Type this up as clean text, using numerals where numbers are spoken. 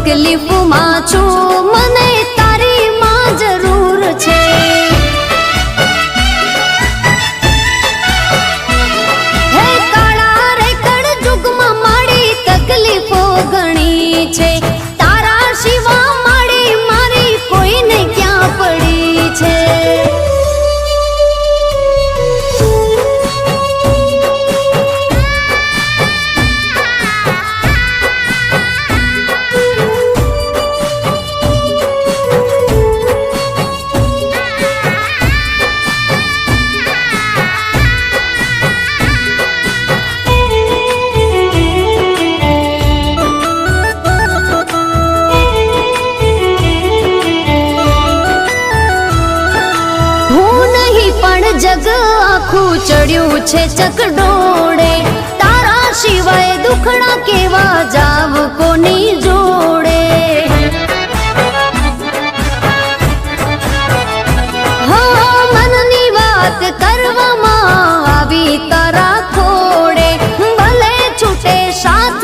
તકલીફમાં છું, મને તારી માં જરૂર છે। હે કાળા રે કળજુગમાં મારી તકલીફો ઘણી છે, તારા સિવા મારી મારી કોઈને ક્યાં પડી છે। જગ આખું ચડ્યું છે ચકડોળે, તારા સિવાય દુખડા કેવા જાવ કોની જોડે। હો મનની વાત કરવામાં આવી તારા ખોડે, ભલે છૂટે સાથ